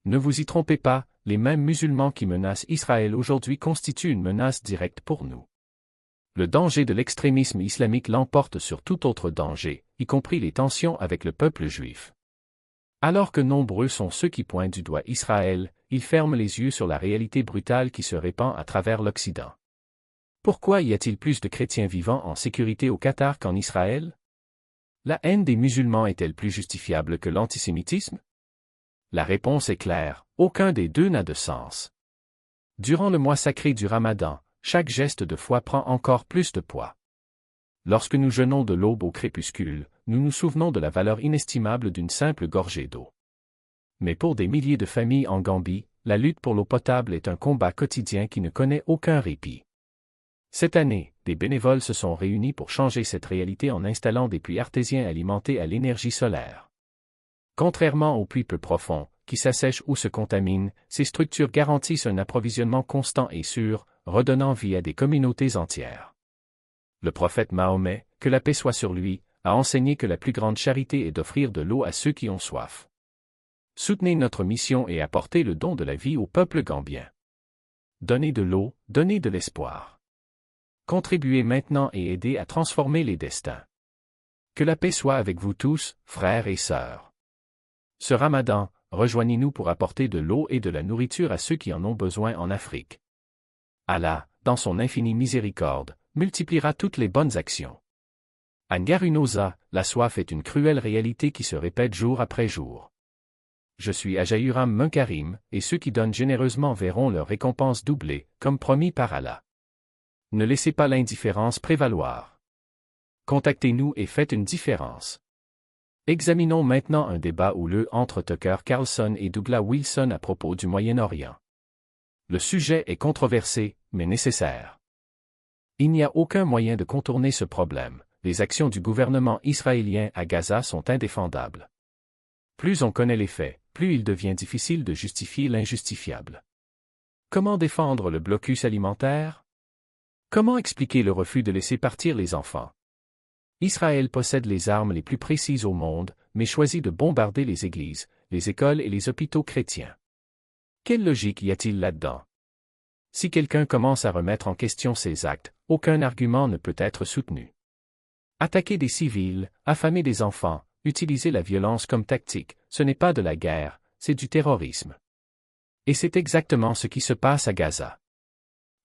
Ne vous y trompez pas, les mêmes musulmans qui menacent Israël aujourd'hui constituent une menace directe pour nous. Le danger de l'extrémisme islamique l'emporte sur tout autre danger, y compris les tensions avec le peuple juif. Alors que nombreux sont ceux qui pointent du doigt Israël, ils ferment les yeux sur la réalité brutale qui se répand à travers l'Occident. Pourquoi y a-t-il plus de chrétiens vivant en sécurité au Qatar qu'en Israël? La haine des musulmans est-elle plus justifiable que l'antisémitisme? La réponse est claire, aucun des deux n'a de sens. Durant le mois sacré du Ramadan, chaque geste de foi prend encore plus de poids. Lorsque nous jeûnons de l'aube au crépuscule, nous nous souvenons de la valeur inestimable d'une simple gorgée d'eau. Mais pour des milliers de familles en Gambie, la lutte pour l'eau potable est un combat quotidien qui ne connaît aucun répit. Cette année, des bénévoles se sont réunis pour changer cette réalité en installant des puits artésiens alimentés à l'énergie solaire. Contrairement aux puits peu profonds, qui s'assèchent ou se contaminent, ces structures garantissent un approvisionnement constant et sûr, redonnant vie à des communautés entières. Le prophète Mahomet, que la paix soit sur lui, a enseigné que la plus grande charité est d'offrir de l'eau à ceux qui ont soif. Soutenez notre mission et apportez le don de la vie au peuple gambien. Donnez de l'eau, donnez de l'espoir. Contribuez maintenant et aidez à transformer les destins. Que la paix soit avec vous tous, frères et sœurs. Ce Ramadan, rejoignez-nous pour apporter de l'eau et de la nourriture à ceux qui en ont besoin en Afrique. Allah, dans son infinie miséricorde, multipliera toutes les bonnes actions. À Ngarunosa, la soif est une cruelle réalité qui se répète jour après jour. Je suis Ajaïram Munkarim, et ceux qui donnent généreusement verront leur récompense doublée, comme promis par Allah. Ne laissez pas l'indifférence prévaloir. Contactez-nous et faites une différence. Examinons maintenant un débat houleux entre Tucker Carlson et Douglas Wilson à propos du Moyen-Orient. Le sujet est controversé, mais nécessaire. Il n'y a aucun moyen de contourner ce problème. Les actions du gouvernement israélien à Gaza sont indéfendables. Plus on connaît les faits, plus il devient difficile de justifier l'injustifiable. Comment défendre le blocus alimentaire? Comment expliquer le refus de laisser partir les enfants? Israël possède les armes les plus précises au monde, mais choisit de bombarder les églises, les écoles et les hôpitaux chrétiens. Quelle logique y a-t-il là-dedans? Si quelqu'un commence à remettre en question ces actes, aucun argument ne peut être soutenu. Attaquer des civils, affamer des enfants, utiliser la violence comme tactique, ce n'est pas de la guerre, c'est du terrorisme. Et c'est exactement ce qui se passe à Gaza.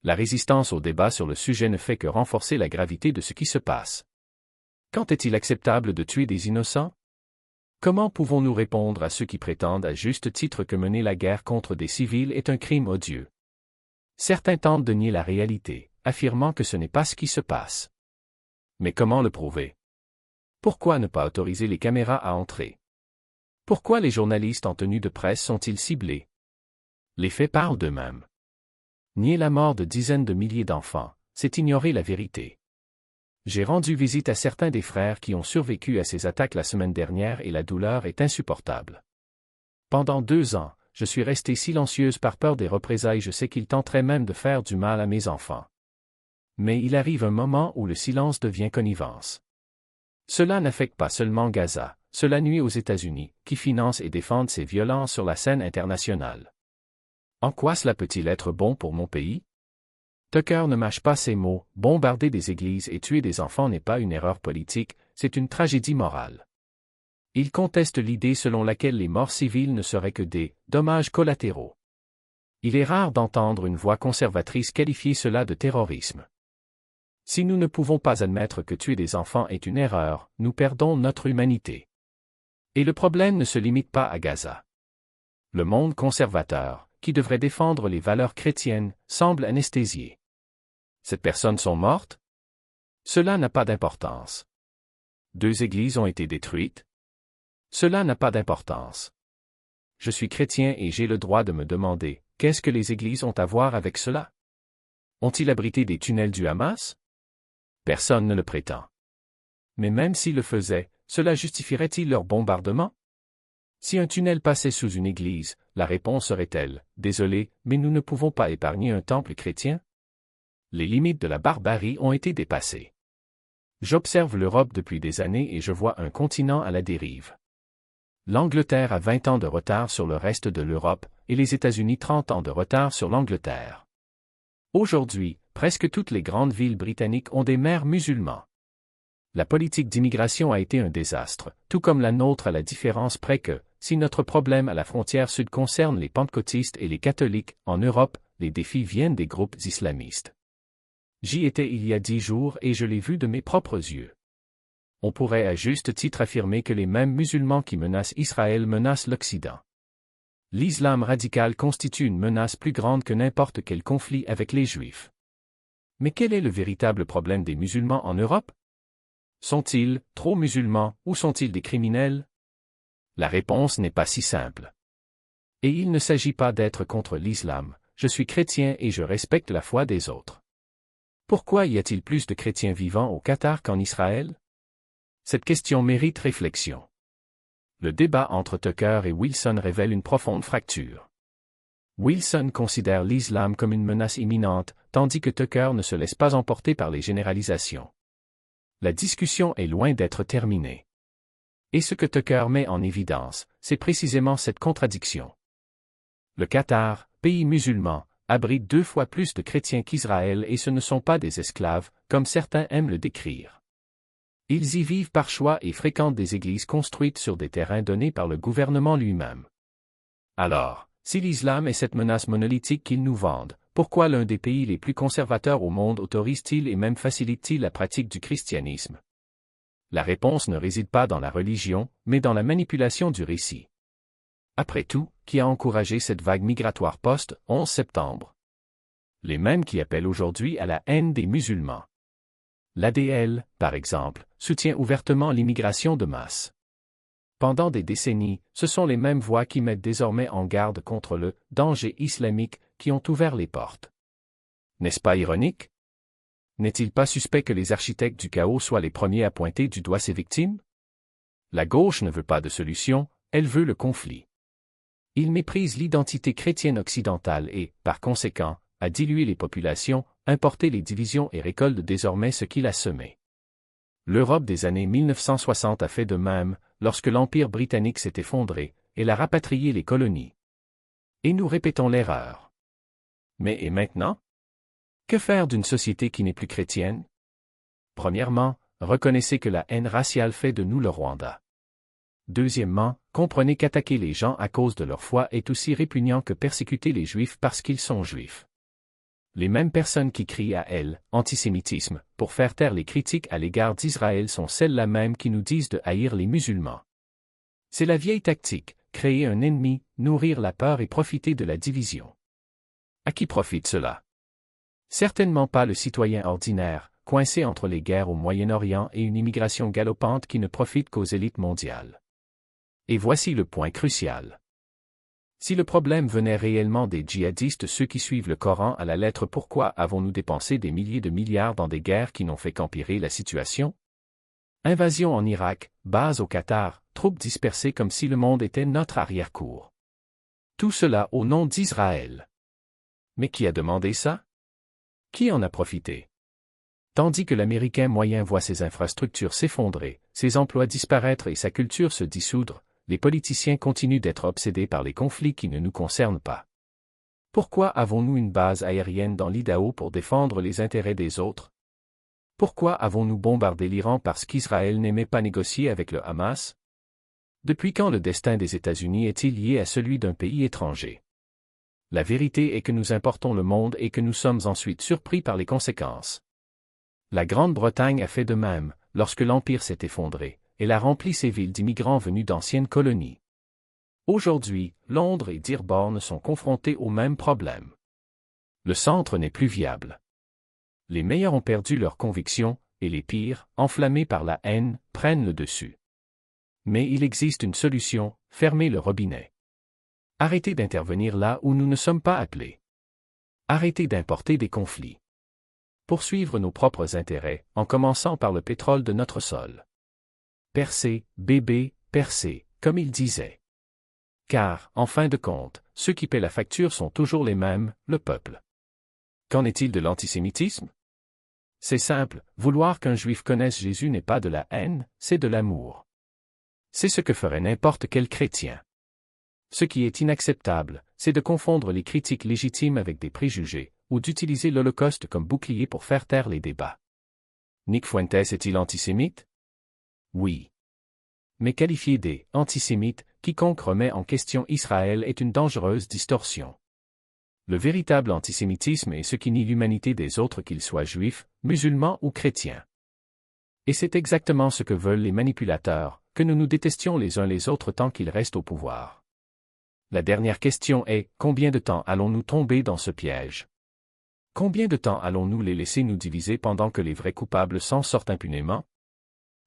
La résistance au débat sur le sujet ne fait que renforcer la gravité de ce qui se passe. Quand est-il acceptable de tuer des innocents? Comment pouvons-nous répondre à ceux qui prétendent à juste titre que mener la guerre contre des civils est un crime odieux? Certains tentent de nier la réalité, affirmant que ce n'est pas ce qui se passe. Mais comment le prouver? Pourquoi ne pas autoriser les caméras à entrer? Pourquoi les journalistes en tenue de presse sont-ils ciblés? Les faits parlent d'eux-mêmes. Nier la mort de dizaines de milliers d'enfants, c'est ignorer la vérité. J'ai rendu visite à certains des frères qui ont survécu à ces attaques la semaine dernière et la douleur est insupportable. Pendant 2 ans, je suis restée silencieuse par peur des représailles. Je sais qu'ils tenteraient même de faire du mal à mes enfants. Mais il arrive un moment où le silence devient connivence. Cela n'affecte pas seulement Gaza, cela nuit aux États-Unis, qui financent et défendent ces violences sur la scène internationale. En quoi cela peut-il être bon pour mon pays? Tucker ne mâche pas ses mots, bombarder des églises et tuer des enfants n'est pas une erreur politique, c'est une tragédie morale. Il conteste l'idée selon laquelle les morts civiles ne seraient que des dommages collatéraux. Il est rare d'entendre une voix conservatrice qualifier cela de terrorisme. Si nous ne pouvons pas admettre que tuer des enfants est une erreur, nous perdons notre humanité. Et le problème ne se limite pas à Gaza. Le monde conservateur, qui devrait défendre les valeurs chrétiennes, semble anesthésié. Ces personnes sont mortes? Cela n'a pas d'importance. 2 églises ont été détruites? Cela n'a pas d'importance. Je suis chrétien et j'ai le droit de me demander, qu'est-ce que les églises ont à voir avec cela? Ont-ils abrité des tunnels du Hamas? Personne ne le prétend. Mais même s'ils le faisaient, cela justifierait-il leur bombardement? Si un tunnel passait sous une église, la réponse serait-elle, désolé, mais nous ne pouvons pas épargner un temple chrétien? Les limites de la barbarie ont été dépassées. J'observe l'Europe depuis des années et je vois un continent à la dérive. L'Angleterre a 20 ans de retard sur le reste de l'Europe, et les États-Unis 30 ans de retard sur l'Angleterre. Aujourd'hui, presque toutes les grandes villes britanniques ont des maires musulmans. La politique d'immigration a été un désastre, tout comme la nôtre à la différence près que, si notre problème à la frontière sud concerne les pentecôtistes et les catholiques, en Europe, les défis viennent des groupes islamistes. J'y étais il y a 10 jours et je l'ai vu de mes propres yeux. On pourrait à juste titre affirmer que les mêmes musulmans qui menacent Israël menacent l'Occident. L'islam radical constitue une menace plus grande que n'importe quel conflit avec les Juifs. Mais quel est le véritable problème des musulmans en Europe? Sont-ils trop musulmans ou sont-ils des criminels? La réponse n'est pas si simple. Et il ne s'agit pas d'être contre l'islam, je suis chrétien et je respecte la foi des autres. Pourquoi y a-t-il plus de chrétiens vivant au Qatar qu'en Israël? Cette question mérite réflexion. Le débat entre Tucker et Wilson révèle une profonde fracture. Wilson considère l'islam comme une menace imminente, tandis que Tucker ne se laisse pas emporter par les généralisations. La discussion est loin d'être terminée. Et ce que Tucker met en évidence, c'est précisément cette contradiction. Le Qatar, pays musulman, abrite 2 fois plus de chrétiens qu'Israël et ce ne sont pas des esclaves, comme certains aiment le décrire. Ils y vivent par choix et fréquentent des églises construites sur des terrains donnés par le gouvernement lui-même. Alors, si l'islam est cette menace monolithique qu'ils nous vendent, pourquoi l'un des pays les plus conservateurs au monde autorise-t-il et même facilite-t-il la pratique du christianisme? La réponse ne réside pas dans la religion, mais dans la manipulation du récit. Après tout, qui a encouragé cette vague migratoire post-11 septembre? Les mêmes qui appellent aujourd'hui à la haine des musulmans. L'ADL, par exemple, soutient ouvertement l'immigration de masse. Pendant des décennies, ce sont les mêmes voix qui mettent désormais en garde contre le « danger islamique » qui ont ouvert les portes. N'est-ce pas ironique? N'est-il pas suspect que les architectes du chaos soient les premiers à pointer du doigt ces victimes? La gauche ne veut pas de solution, elle veut le conflit. Il méprise l'identité chrétienne occidentale et, par conséquent, a dilué les populations, importé les divisions et récolte désormais ce qu'il a semé. L'Europe des années 1960 a fait de même, lorsque l'Empire britannique s'est effondré, elle a rapatrié les colonies. Et nous répétons l'erreur. Mais et maintenant? Que faire d'une société qui n'est plus chrétienne? Premièrement, reconnaissez que la haine raciale fait de nous le Rwanda. Deuxièmement, comprenez qu'attaquer les gens à cause de leur foi est aussi répugnant que persécuter les Juifs parce qu'ils sont Juifs. Les mêmes personnes qui crient à elle, antisémitisme, pour faire taire les critiques à l'égard d'Israël sont celles-là mêmes qui nous disent de haïr les musulmans. C'est la vieille tactique, créer un ennemi, nourrir la peur et profiter de la division. À qui profite cela? Certainement pas le citoyen ordinaire, coincé entre les guerres au Moyen-Orient et une immigration galopante qui ne profite qu'aux élites mondiales. Et voici le point crucial. Si le problème venait réellement des djihadistes, ceux qui suivent le Coran à la lettre, pourquoi avons-nous dépensé des milliers de milliards dans des guerres qui n'ont fait qu'empirer la situation? Invasion en Irak, base au Qatar, troupes dispersées comme si le monde était notre arrière-cour. Tout cela au nom d'Israël. Mais qui a demandé ça? Qui en a profité? Tandis que l'Américain moyen voit ses infrastructures s'effondrer, ses emplois disparaître et sa culture se dissoudre, les politiciens continuent d'être obsédés par les conflits qui ne nous concernent pas. Pourquoi avons-nous une base aérienne dans l'Idaho pour défendre les intérêts des autres? Pourquoi avons-nous bombardé l'Iran parce qu'Israël n'aimait pas négocier avec le Hamas? Depuis quand le destin des États-Unis est-il lié à celui d'un pays étranger? La vérité est que nous importons le monde et que nous sommes ensuite surpris par les conséquences. La Grande-Bretagne a fait de même, lorsque l'Empire s'est effondré. Elle a rempli ses villes d'immigrants venus d'anciennes colonies. Aujourd'hui, Londres et Dearborn sont confrontés au même problème. Le centre n'est plus viable. Les meilleurs ont perdu leurs convictions, et les pires, enflammés par la haine, prennent le dessus. Mais il existe une solution, fermer le robinet. Arrêtez d'intervenir là où nous ne sommes pas appelés. Arrêtez d'importer des conflits. Poursuivre nos propres intérêts, en commençant par le pétrole de notre sol. Percez, bébé, percez, comme il disait. Car, en fin de compte, ceux qui paient la facture sont toujours les mêmes, le peuple. Qu'en est-il de l'antisémitisme? C'est simple, vouloir qu'un juif connaisse Jésus n'est pas de la haine, c'est de l'amour. C'est ce que ferait n'importe quel chrétien. Ce qui est inacceptable, c'est de confondre les critiques légitimes avec des préjugés, ou d'utiliser l'Holocauste comme bouclier pour faire taire les débats. Nick Fuentes est-il antisémite? Oui. Mais qualifier des antisémites, quiconque remet en question Israël est une dangereuse distorsion. Le véritable antisémitisme est ce qui nie l'humanité des autres qu'ils soient juifs, musulmans ou chrétiens. Et c'est exactement ce que veulent les manipulateurs, que nous nous détestions les uns les autres tant qu'ils restent au pouvoir. La dernière question est, combien de temps allons-nous tomber dans ce piège? Combien de temps allons-nous les laisser nous diviser pendant que les vrais coupables s'en sortent impunément?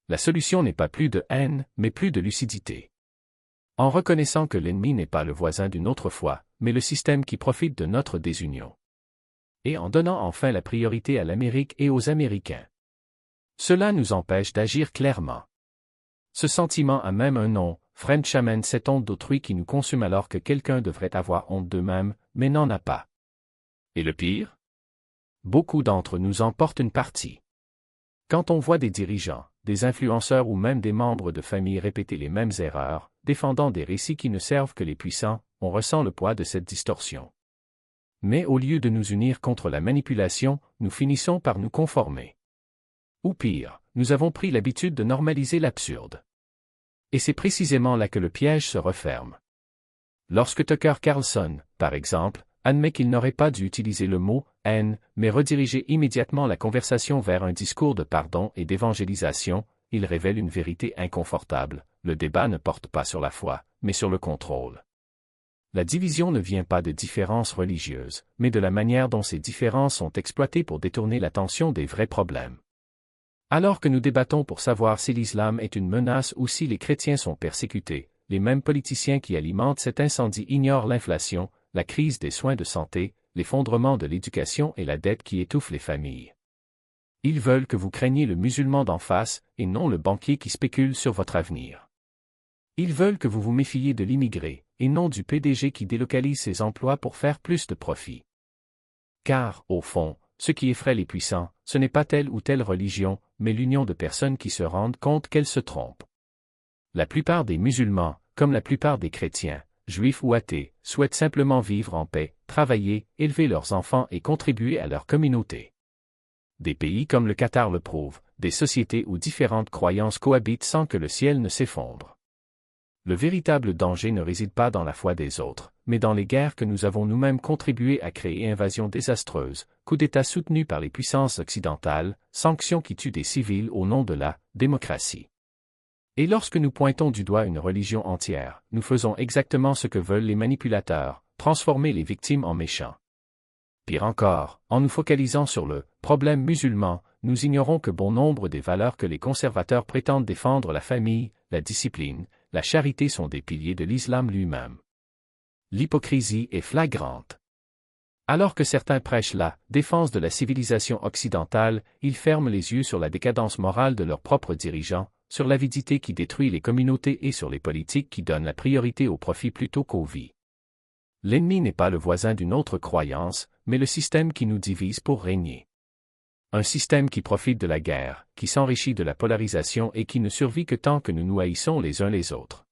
La solution n'est pas plus de haine, mais plus de lucidité. En reconnaissant que l'ennemi n'est pas le voisin d'une autre foi, mais le système qui profite de notre désunion. Et en donnant enfin la priorité à l'Amérique et aux Américains. Cela nous empêche d'agir clairement. Ce sentiment a même un nom, French amène cette honte d'autrui qui nous consume alors que quelqu'un devrait avoir honte d'eux-mêmes, mais n'en a pas. Et le pire? Beaucoup d'entre nous en portent une partie. Quand on voit des dirigeants, des influenceurs ou même des membres de famille répéter les mêmes erreurs, défendant des récits qui ne servent que les puissants, on ressent le poids de cette distorsion. Mais au lieu de nous unir contre la manipulation, nous finissons par nous conformer. Ou pire, nous avons pris l'habitude de normaliser l'absurde. Et c'est précisément là que le piège se referme. Lorsque Tucker Carlson, par exemple, admet qu'il n'aurait pas dû utiliser le mot « haine », mais rediriger immédiatement la conversation vers un discours de pardon et d'évangélisation, il révèle une vérité inconfortable, le débat ne porte pas sur la foi, mais sur le contrôle. La division ne vient pas de différences religieuses, mais de la manière dont ces différences sont exploitées pour détourner l'attention des vrais problèmes. Alors que nous débattons pour savoir si l'islam est une menace ou si les chrétiens sont persécutés, les mêmes politiciens qui alimentent cet incendie ignorent l'inflation, la crise des soins de santé, l'effondrement de l'éducation et la dette qui étouffe les familles. Ils veulent que vous craigniez le musulman d'en face, et non le banquier qui spécule sur votre avenir. Ils veulent que vous vous méfiez de l'immigré, et non du PDG qui délocalise ses emplois pour faire plus de profit. Car, au fond, ce qui effraie les puissants, ce n'est pas telle ou telle religion, mais l'union de personnes qui se rendent compte qu'elles se trompent. La plupart des musulmans, comme la plupart des chrétiens, juifs ou athées, souhaitent simplement vivre en paix, travailler, élever leurs enfants et contribuer à leur communauté. Des pays comme le Qatar le prouvent, des sociétés où différentes croyances cohabitent sans que le ciel ne s'effondre. Le véritable danger ne réside pas dans la foi des autres, mais dans les guerres que nous avons nous-mêmes contribué à créer, invasions désastreuses, coups d'État soutenus par les puissances occidentales, sanctions qui tuent des civils au nom de la démocratie. Et lorsque nous pointons du doigt une religion entière, nous faisons exactement ce que veulent les manipulateurs, transformer les victimes en méchants. Pire encore, en nous focalisant sur le problème musulman, nous ignorons que bon nombre des valeurs que les conservateurs prétendent défendre, la famille, la discipline, la charité, sont des piliers de l'islam lui-même. L'hypocrisie est flagrante. Alors que certains prêchent la défense de la civilisation occidentale, ils ferment les yeux sur la décadence morale de leurs propres dirigeants, sur l'avidité qui détruit les communautés et sur les politiques qui donnent la priorité au profit plutôt qu'aux vies. L'ennemi n'est pas le voisin d'une autre croyance, mais le système qui nous divise pour régner. Un système qui profite de la guerre, qui s'enrichit de la polarisation et qui ne survit que tant que nous nous haïssons les uns les autres.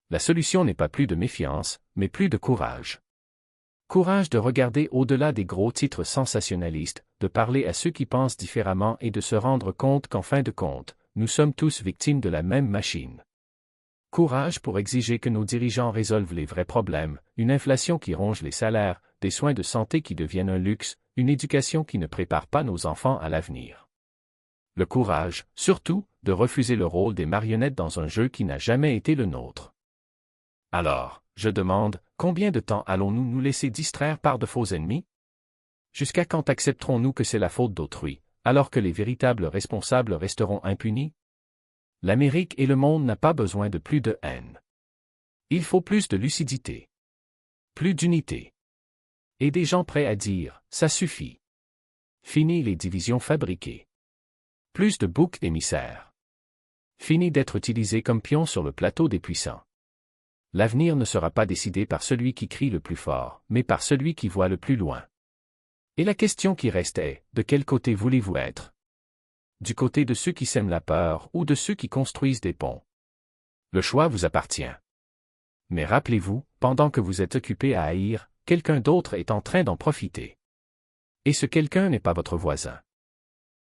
La solution n'est pas plus de méfiance, mais plus de courage. Courage de regarder au-delà des gros titres sensationnalistes, de parler à ceux qui pensent différemment et de se rendre compte qu'en fin de compte, nous sommes tous victimes de la même machine. Courage pour exiger que nos dirigeants résolvent les vrais problèmes, une inflation qui ronge les salaires, des soins de santé qui deviennent un luxe, une éducation qui ne prépare pas nos enfants à l'avenir. Le courage, surtout, de refuser le rôle des marionnettes dans un jeu qui n'a jamais été le nôtre. Alors, je demande, combien de temps allons-nous nous laisser distraire par de faux ennemis? Jusqu'à quand accepterons-nous que c'est la faute d'autrui, alors que les véritables responsables resteront impunis? L'Amérique et le monde n'ont pas besoin de plus de haine. Il faut plus de lucidité. Plus d'unité. Et des gens prêts à dire « ça suffit ». Fini les divisions fabriquées. Plus de boucs émissaires. Fini d'être utilisés comme pions sur le plateau des puissants. L'avenir ne sera pas décidé par celui qui crie le plus fort, mais par celui qui voit le plus loin. Et la question qui reste est, de quel côté voulez-vous être? Du côté de ceux qui sèment la peur ou de ceux qui construisent des ponts? Le choix vous appartient. Mais rappelez-vous, pendant que vous êtes occupé à haïr, quelqu'un d'autre est en train d'en profiter. Et ce quelqu'un n'est pas votre voisin.